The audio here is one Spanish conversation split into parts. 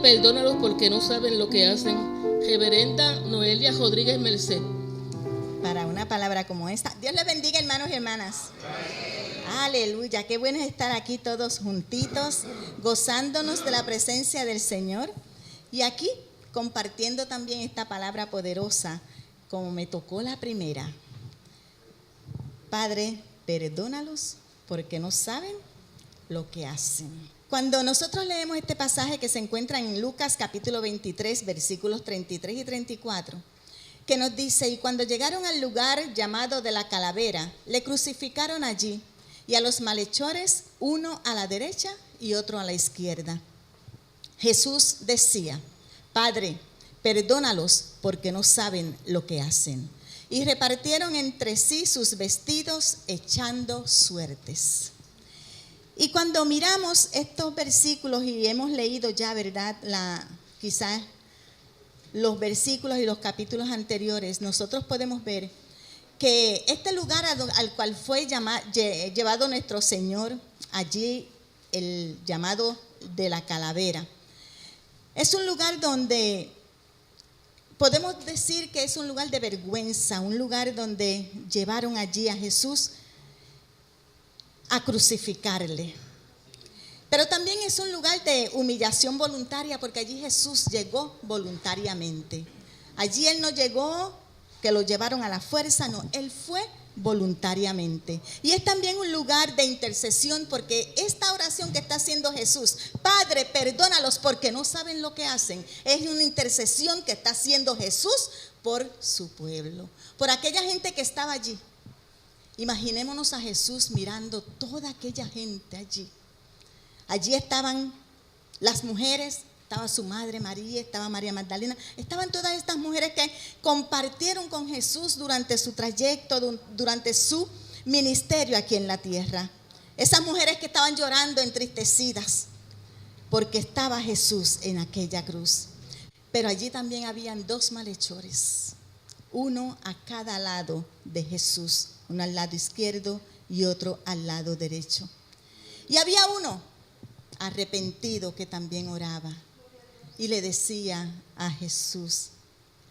perdónalos porque no saben lo que hacen. Reverenda Noelia Rodríguez Merced. Para una palabra como esta. Dios les bendiga, hermanos y hermanas. Aleluya, qué bueno es estar aquí todos juntitos, gozándonos de la presencia del Señor. Y aquí compartiendo también esta palabra poderosa, como me tocó la primera. Padre, perdónalos porque no saben lo que hacen. Cuando nosotros leemos este pasaje que se encuentra en Lucas capítulo 23, versículos 33 y 34, que nos dice: y cuando llegaron al lugar llamado de la Calavera, le crucificaron allí, y a los malhechores, uno a la derecha y otro a la izquierda. Jesús decía: Padre, perdónalos porque no saben lo que hacen. Y repartieron entre sí sus vestidos echando suertes. Y cuando miramos estos versículos y hemos leído ya, ¿verdad?, quizás los versículos y los capítulos anteriores, nosotros podemos ver que este lugar al cual fue llevado nuestro Señor, allí el llamado de la Calavera, es un lugar donde podemos decir que es un lugar de vergüenza, un lugar donde llevaron allí a Jesús a crucificarle. Pero también es un lugar de humillación voluntaria, porque allí Jesús llegó voluntariamente. Allí Él no llegó que lo llevaron a la fuerza, no, Él fue voluntariamente. Y es también un lugar de intercesión, porque esta oración que está haciendo Jesús, Padre, perdónalos porque no saben lo que hacen, es una intercesión que está haciendo Jesús por su pueblo, por aquella gente que estaba allí. Imaginémonos a Jesús mirando toda aquella gente allí. Allí estaban las mujeres, estaba su madre María, estaba María Magdalena, estaban todas estas mujeres que compartieron con Jesús durante su trayecto, durante su ministerio aquí en la tierra. Esas mujeres que estaban llorando, entristecidas, porque estaba Jesús en aquella cruz. Pero allí también habían dos malhechores, uno a cada lado de Jesús, uno al lado izquierdo y otro al lado derecho. Y había uno arrepentido que también oraba y le decía a Jesús: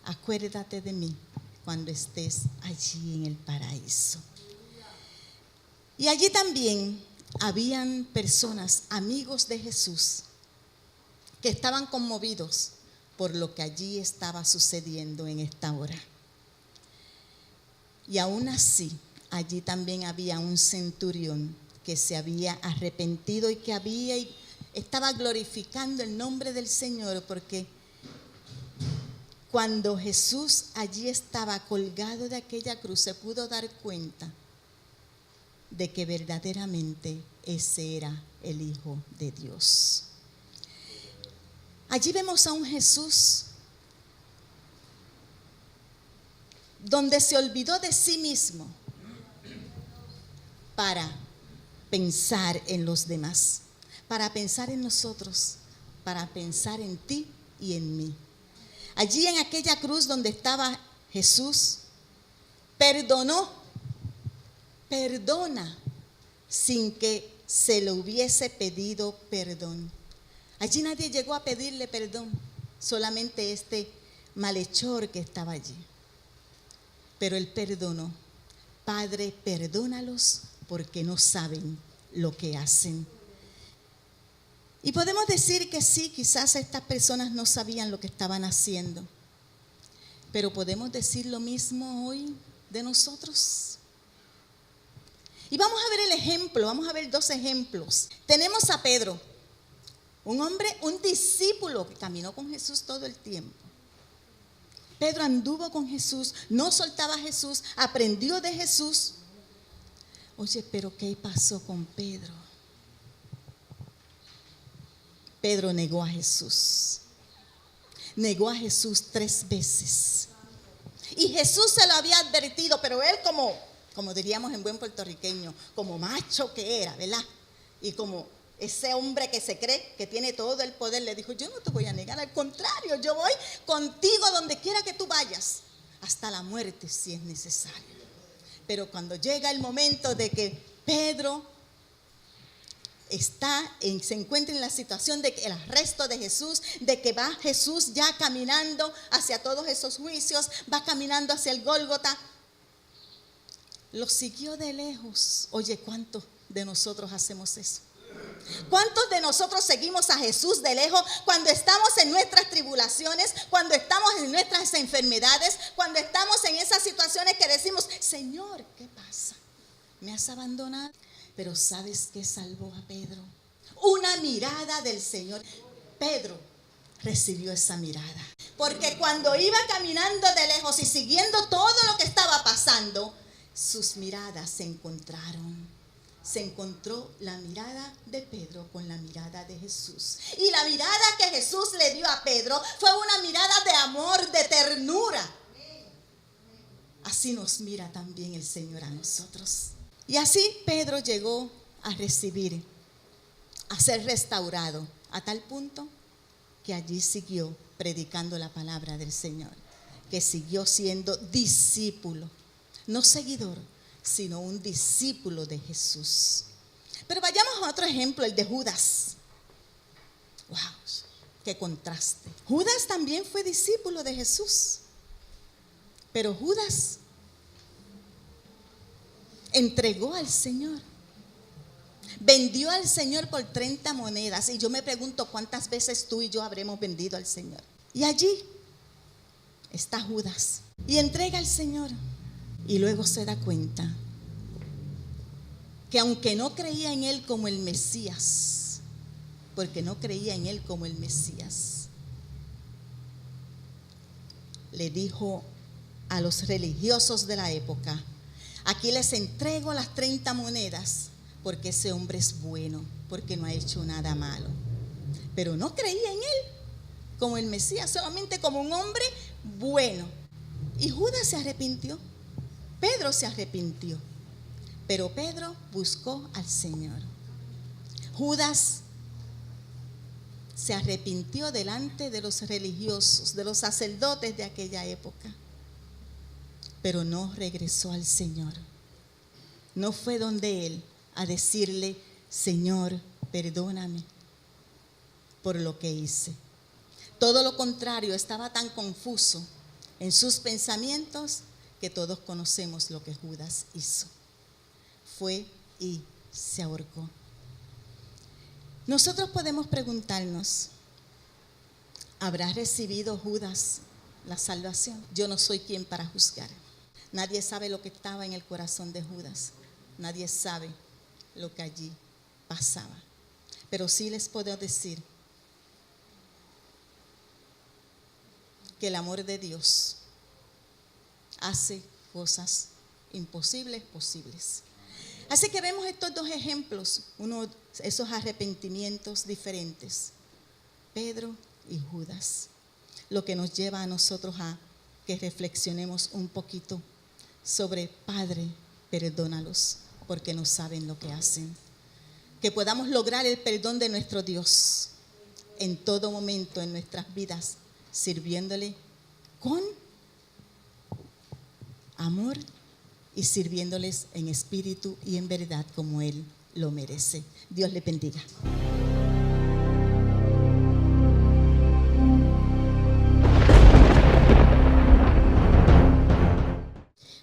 acuérdate de mí cuando estés allí en el paraíso. Y allí también habían personas, amigos de Jesús, que estaban conmovidos por lo que allí estaba sucediendo en esta hora. Y aún así, allí también había un centurión que se había arrepentido y que estaba glorificando el nombre del Señor, porque cuando Jesús allí estaba colgado de aquella cruz, se pudo dar cuenta de que verdaderamente ese era el Hijo de Dios. Allí vemos a un Jesús donde se olvidó de sí mismo para pensar en los demás, para pensar en nosotros, para pensar en ti y en mí. Allí en aquella cruz donde estaba Jesús, perdona sin que se le hubiese pedido perdón. Allí nadie llegó a pedirle perdón, solamente este malhechor que estaba allí. Pero Él perdonó. Padre, perdónalos porque no saben lo que hacen. Y podemos decir que sí, quizás estas personas no sabían lo que estaban haciendo, pero podemos decir lo mismo hoy de nosotros. Y vamos a ver el ejemplo, vamos a ver dos ejemplos. Tenemos a Pedro, un hombre, un discípulo que caminó con Jesús todo el tiempo. Pedro anduvo con Jesús, no soltaba a Jesús, aprendió de Jesús. Oye, pero ¿qué pasó con Pedro? Pedro negó a Jesús. Negó a Jesús 3 veces. Y Jesús se lo había advertido, pero él como diríamos en buen puertorriqueño, como macho que era, ¿verdad? Y como ese hombre que se cree que tiene todo el poder, le dijo: yo no te voy a negar, al contrario, yo voy contigo donde quiera que tú vayas, hasta la muerte si es necesario. Pero cuando llega el momento de que Pedro se encuentra en la situación de que el arresto de Jesús, de que va Jesús ya caminando hacia todos esos juicios, va caminando hacia el Gólgota, lo siguió de lejos. Oye, ¿cuántos de nosotros hacemos eso? ¿Cuántos de nosotros seguimos a Jesús de lejos cuando estamos en nuestras tribulaciones, cuando estamos en nuestras enfermedades, cuando estamos en esas situaciones que decimos, Señor, ¿qué pasa? ¿Me has abandonado? Pero ¿sabes qué salvó a Pedro? Una mirada del Señor. Pedro recibió esa mirada, porque cuando iba caminando de lejos y siguiendo todo lo que estaba pasando, sus miradas se encontraron. Se encontró la mirada de Pedro con la mirada de Jesús. Y la mirada que Jesús le dio a Pedro fue una mirada de amor, de ternura. Así nos mira también el Señor a nosotros. Y así Pedro llegó a recibir, a ser restaurado, a tal punto que allí siguió predicando la palabra del Señor, que siguió siendo discípulo, no seguidor, sino un discípulo de Jesús. Pero vayamos a otro ejemplo, el de Judas. ¡Wow! ¡Qué contraste! Judas también fue discípulo de Jesús, pero Judas entregó al Señor, vendió al Señor por 30 monedas. Y yo me pregunto cuántas veces tú y yo habremos vendido al Señor. Y allí está Judas y entrega al Señor. Y luego se da cuenta que aunque no creía en Él como el Mesías, porque no creía en Él como el Mesías, le dijo a los religiosos de la época, aquí les entrego las 30 monedas porque ese hombre es bueno, porque no ha hecho nada malo. Pero no creía en Él como el Mesías, solamente como un hombre bueno. Y Judas se arrepintió. Pedro se arrepintió, pero Pedro buscó al Señor. Judas se arrepintió delante de los religiosos, de los sacerdotes de aquella época, pero no regresó al Señor. No fue donde Él a decirle, Señor, perdóname por lo que hice. Todo lo contrario, estaba tan confuso en sus pensamientos que todos conocemos lo que Judas hizo. Fue y se ahorcó. Nosotros podemos preguntarnos, ¿habrá recibido Judas la salvación? Yo no soy quien para juzgar. Nadie sabe lo que estaba en el corazón de Judas. Nadie sabe lo que allí pasaba. Pero sí les puedo decir que el amor de Dios hace cosas imposibles posibles. Así que vemos estos dos ejemplos, esos arrepentimientos diferentes, Pedro y Judas, lo que nos lleva a nosotros a que reflexionemos un poquito sobre, Padre, perdónalos porque no saben lo que hacen. Que podamos lograr el perdón de nuestro Dios en todo momento en nuestras vidas, sirviéndole con amor y sirviéndoles en espíritu y en verdad como Él lo merece. Dios le bendiga.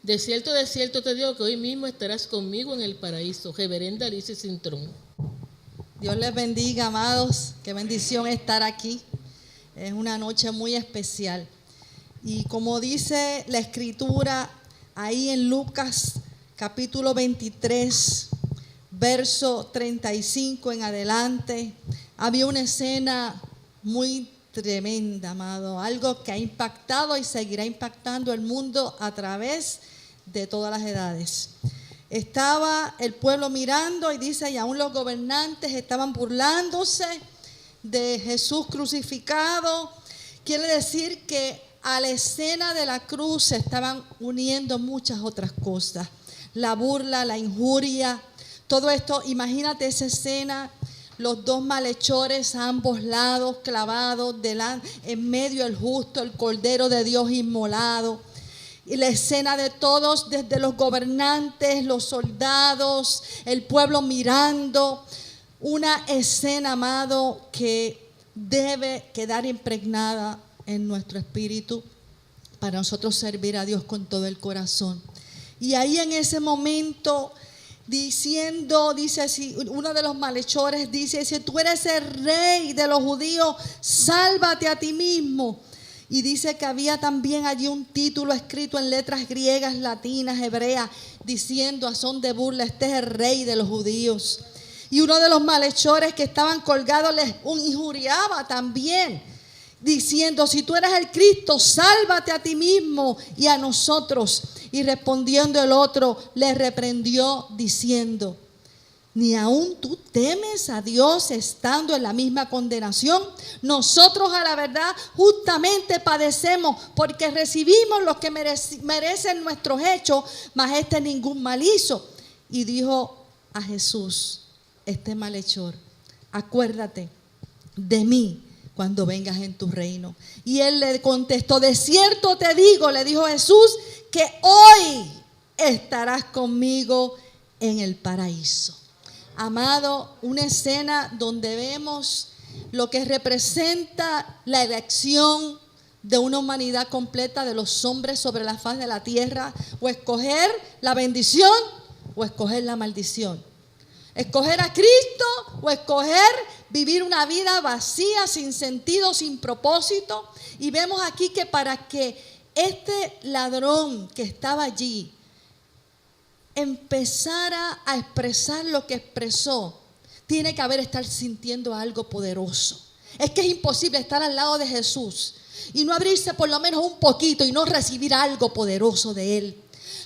De cierto te digo que hoy mismo estarás conmigo en el paraíso. Reverenda Alicia Cintrón. Dios les bendiga, amados. Qué bendición estar aquí. Es una noche muy especial. Y como dice la Escritura, ahí en Lucas capítulo 23, verso 35 en adelante, había una escena muy tremenda, amado. Algo que ha impactado y seguirá impactando el mundo a través de todas las edades. Estaba el pueblo mirando y dice, y aún los gobernantes estaban burlándose de Jesús crucificado. Quiere decir que a la escena de la cruz se estaban uniendo muchas otras cosas. La burla, la injuria, todo esto. Imagínate esa escena, los dos malhechores a ambos lados, clavados, en medio el justo, el Cordero de Dios inmolado. Y la escena de todos, desde los gobernantes, los soldados, el pueblo mirando, una escena, amado, que debe quedar impregnada en nuestro espíritu para nosotros servir a Dios con todo el corazón. Y ahí en ese momento, diciendo, dice así, uno de los malhechores dice, tú eres el rey de los judíos, sálvate a ti mismo. Y dice que había también allí un título escrito en letras griegas, latinas, hebreas, diciendo a son de burla, este es el rey de los judíos. Y uno de los malhechores que estaban colgados les injuriaba también, diciendo, si tú eres el Cristo, sálvate a ti mismo y a nosotros. Y respondiendo el otro, le reprendió diciendo, ¿ni aún tú temes a Dios estando en la misma condenación? Nosotros a la verdad justamente padecemos porque recibimos lo que merecen nuestros hechos, mas este ningún mal hizo. Y dijo a Jesús, este malhechor, acuérdate de mí cuando vengas en tu reino. Y él le contestó, de cierto te digo, le dijo Jesús, que hoy estarás conmigo en el paraíso. Amado, una escena donde vemos lo que representa la elección de una humanidad completa de los hombres sobre la faz de la tierra, o escoger la bendición o escoger la maldición. Escoger a Cristo o escoger vivir una vida vacía, sin sentido, sin propósito. Y vemos aquí que para que este ladrón que estaba allí empezara a expresar lo que expresó, tiene que estar sintiendo algo poderoso. Es que es imposible estar al lado de Jesús y no abrirse por lo menos un poquito y no recibir algo poderoso de Él.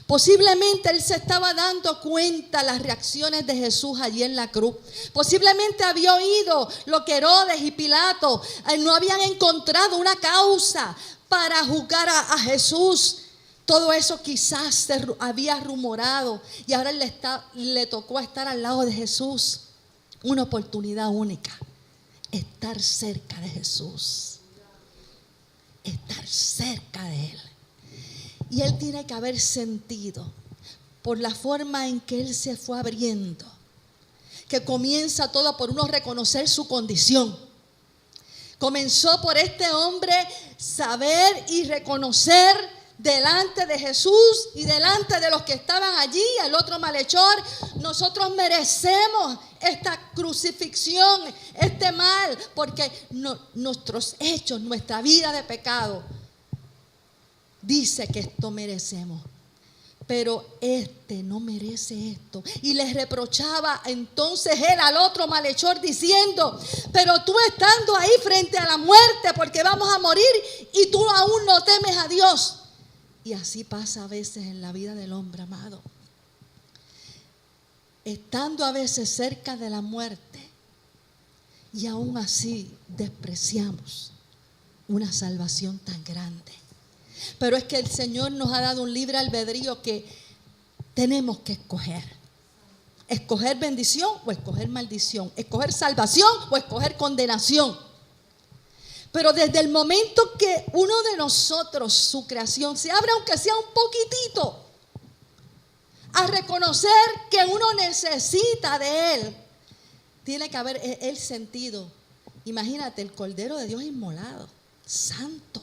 Posiblemente él se estaba dando cuenta las reacciones de Jesús allí en la cruz. Posiblemente había oído lo que Herodes y Pilato no habían encontrado una causa para juzgar a Jesús. Todo eso quizás se había rumorado y ahora le tocó estar al lado de Jesús. Una oportunidad única, estar cerca de Jesús, estar cerca de Él. Y él tiene que haber sentido por la forma en que él se fue abriendo, que comienza todo por uno reconocer su condición. Comenzó por este hombre saber y reconocer delante de Jesús y delante de los que estaban allí, el otro malhechor, nosotros merecemos esta crucifixión, este mal, porque nuestros hechos, nuestra vida de pecado, dice que esto merecemos, pero este no merece esto. Y les reprochaba entonces él al otro malhechor diciendo, pero tú estando ahí frente a la muerte, porque vamos a morir, y tú aún no temes a Dios. Y así pasa a veces en la vida del hombre, amado. Estando a veces cerca de la muerte, y aún así despreciamos una salvación tan grande. Pero es que el Señor nos ha dado un libre albedrío que tenemos que escoger. Escoger bendición o escoger maldición. Escoger salvación o escoger condenación. Pero desde el momento que uno de nosotros, su creación, se abre aunque sea un poquitito a reconocer que uno necesita de Él, tiene que haber el sentido. Imagínate el Cordero de Dios inmolado, santo.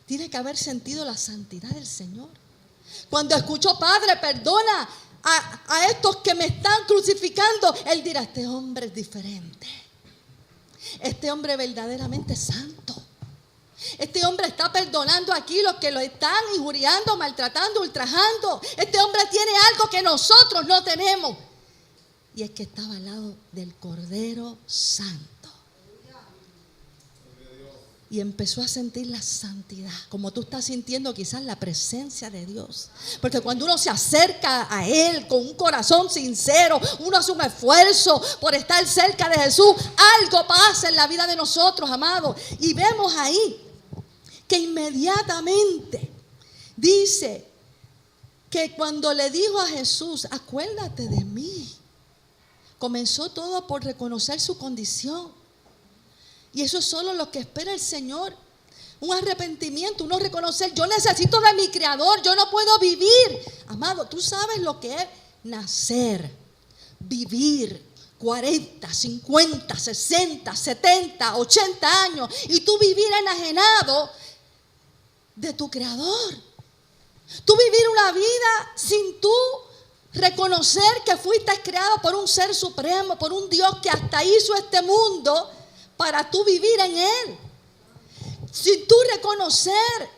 Tiene que haber sentido la santidad del Señor. Cuando escuchó, Padre, perdona a estos que me están crucificando, Él dirá, este hombre es diferente. Este hombre verdaderamente es santo. Este hombre está perdonando aquí los que lo están injuriando, maltratando, ultrajando. Este hombre tiene algo que nosotros no tenemos. Y es que estaba al lado del Cordero Santo. Y empezó a sentir la santidad, como tú estás sintiendo quizás la presencia de Dios. Porque cuando uno se acerca a Él con un corazón sincero, uno hace un esfuerzo por estar cerca de Jesús, algo pasa en la vida de nosotros, amados. Y vemos ahí que inmediatamente dice que cuando le dijo a Jesús, acuérdate de mí, comenzó todo por reconocer su condición. Y eso es solo lo que espera el Señor. Un arrepentimiento, uno reconocer, yo necesito de mi Creador, yo no puedo vivir. Amado, tú sabes lo que es nacer, vivir, 40, 50, 60, 70, 80 años y tú vivir enajenado de tu Creador. Tú vivir una vida sin tú reconocer que fuiste creado por un ser supremo, por un Dios que hasta hizo este mundo para tú vivir en Él. Sin tú reconocer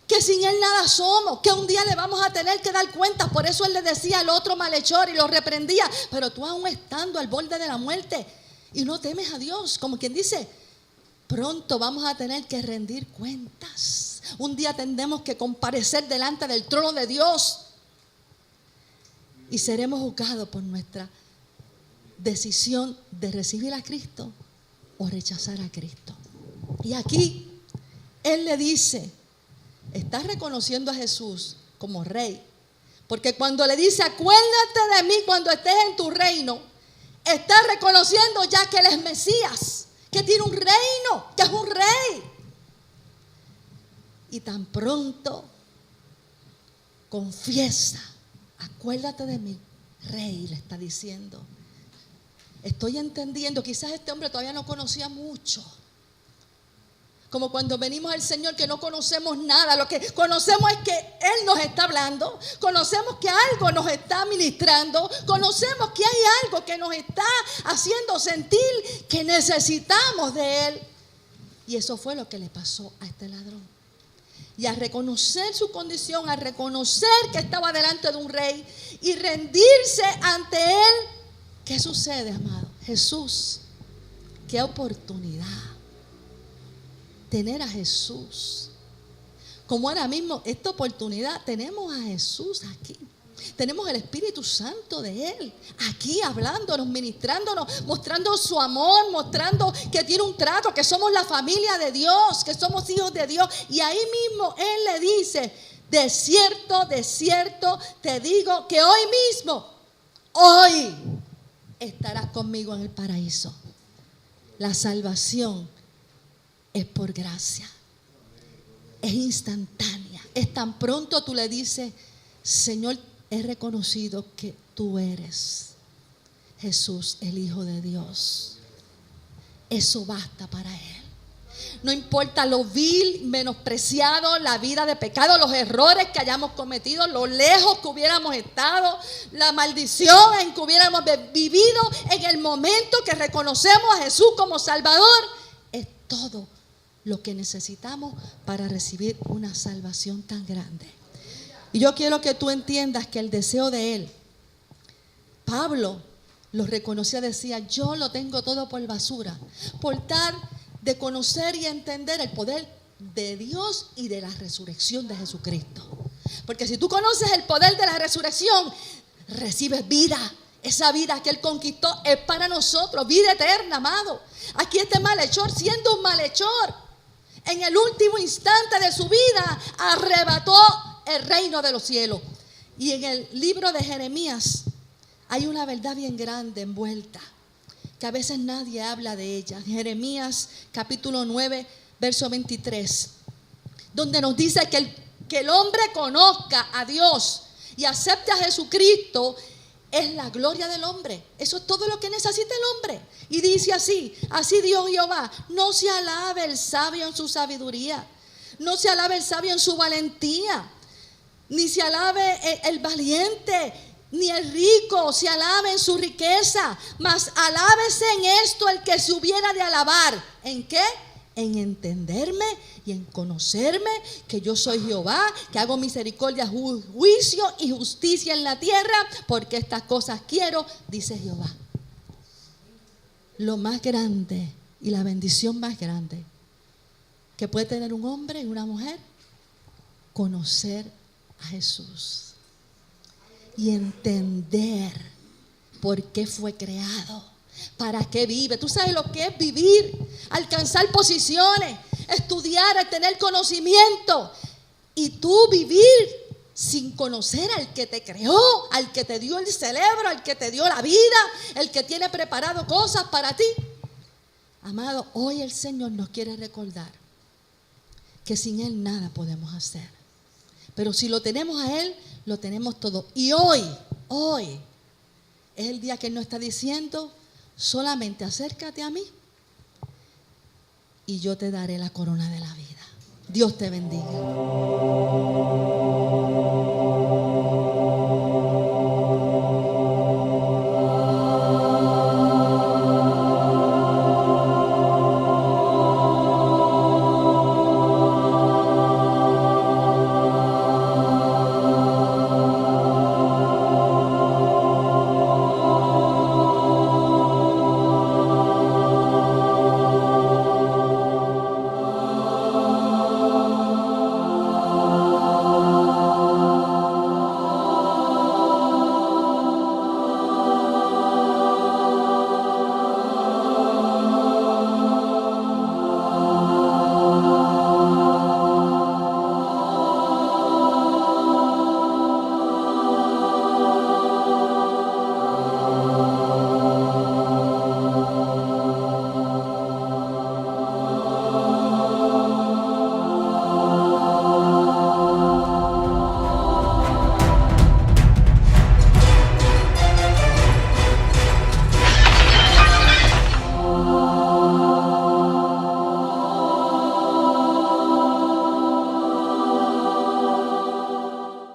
que sin Él nada somos, que un día le vamos a tener que dar cuenta. Por eso Él le decía al otro malhechor y lo reprendía. Pero tú aún estando al borde de la muerte y no temes a Dios, como quien dice, pronto vamos a tener que rendir cuentas. Un día tendremos que comparecer delante del trono de Dios y seremos juzgados por nuestra decisión de recibir a Cristo o rechazar a Cristo. Y aquí Él le dice, estás reconociendo a Jesús como rey, porque cuando le dice, acuérdate de mí cuando estés en tu reino, estás reconociendo ya que Él es Mesías, que tiene un reino, que es un rey. Y tan pronto confiesa, acuérdate de mí, rey, le está diciendo. Estoy entendiendo, quizás este hombre todavía no conocía mucho. Como cuando venimos al Señor que no conocemos nada, lo que conocemos es que Él nos está hablando, conocemos que algo nos está ministrando, conocemos que hay algo que nos está haciendo sentir que necesitamos de Él. Y eso fue lo que le pasó a este ladrón. Y al reconocer su condición, al reconocer que estaba delante de un rey y rendirse ante Él, ¿qué sucede, amado? Jesús, qué oportunidad tener a Jesús. Como ahora mismo esta oportunidad, tenemos a Jesús aquí. Tenemos el Espíritu Santo de Él aquí hablándonos, ministrándonos, mostrando su amor, mostrando que tiene un trato, que somos la familia de Dios, que somos hijos de Dios. Y ahí mismo Él le dice, de cierto, te digo que hoy estarás conmigo en el paraíso. La salvación es por gracia, es instantánea. Es tan pronto tú le dices, Señor, he reconocido que tú eres Jesús, el Hijo de Dios. Eso basta para Él. No importa lo vil, menospreciado, la vida de pecado, los errores que hayamos cometido, lo lejos que hubiéramos estado, la maldición en que hubiéramos vivido, en el momento que reconocemos a Jesús como Salvador, es todo lo que necesitamos para recibir una salvación tan grande. Y yo quiero que tú entiendas que el deseo de Él, Pablo lo reconocía, decía, yo lo tengo todo por basura, por tal de conocer y entender el poder de Dios y de la resurrección de Jesucristo. Porque si tú conoces el poder de la resurrección, recibes vida. Esa vida que Él conquistó es para nosotros, vida eterna, amado. Aquí este malhechor, siendo un malhechor, en el último instante de su vida, arrebató el reino de los cielos. Y en el libro de Jeremías hay una verdad bien grande envuelta, que a veces nadie habla de ella. Jeremías capítulo 9, verso 23, donde nos dice que el hombre conozca a Dios y acepte a Jesucristo es la gloria del hombre. Eso es todo lo que necesita el hombre. Y dice así Dios Jehová, no se alabe el sabio en su sabiduría, no se alabe el sabio en su valentía, ni se alabe el valiente, ni el rico se alabe en su riqueza, mas alábese en esto el que se hubiera de alabar. ¿En qué? En entenderme y en conocerme, que yo soy Jehová, que hago misericordia, juicio y justicia en la tierra, porque estas cosas quiero, dice Jehová. Lo más grande y la bendición más grande que puede tener un hombre y una mujer, conocer a Jesús y entender por qué fue creado, para qué vive. Tú sabes lo que es vivir, alcanzar posiciones, estudiar, tener conocimiento, y tú vivir sin conocer al que te creó, al que te dio el cerebro, al que te dio la vida, el que tiene preparado cosas para ti. Amado, hoy el Señor nos quiere recordar que sin Él nada podemos hacer. Pero si lo tenemos a Él, lo tenemos todo. Y hoy es el día que Él nos está diciendo, Solamente acércate a mí y yo te daré la corona de la vida. Dios te bendiga.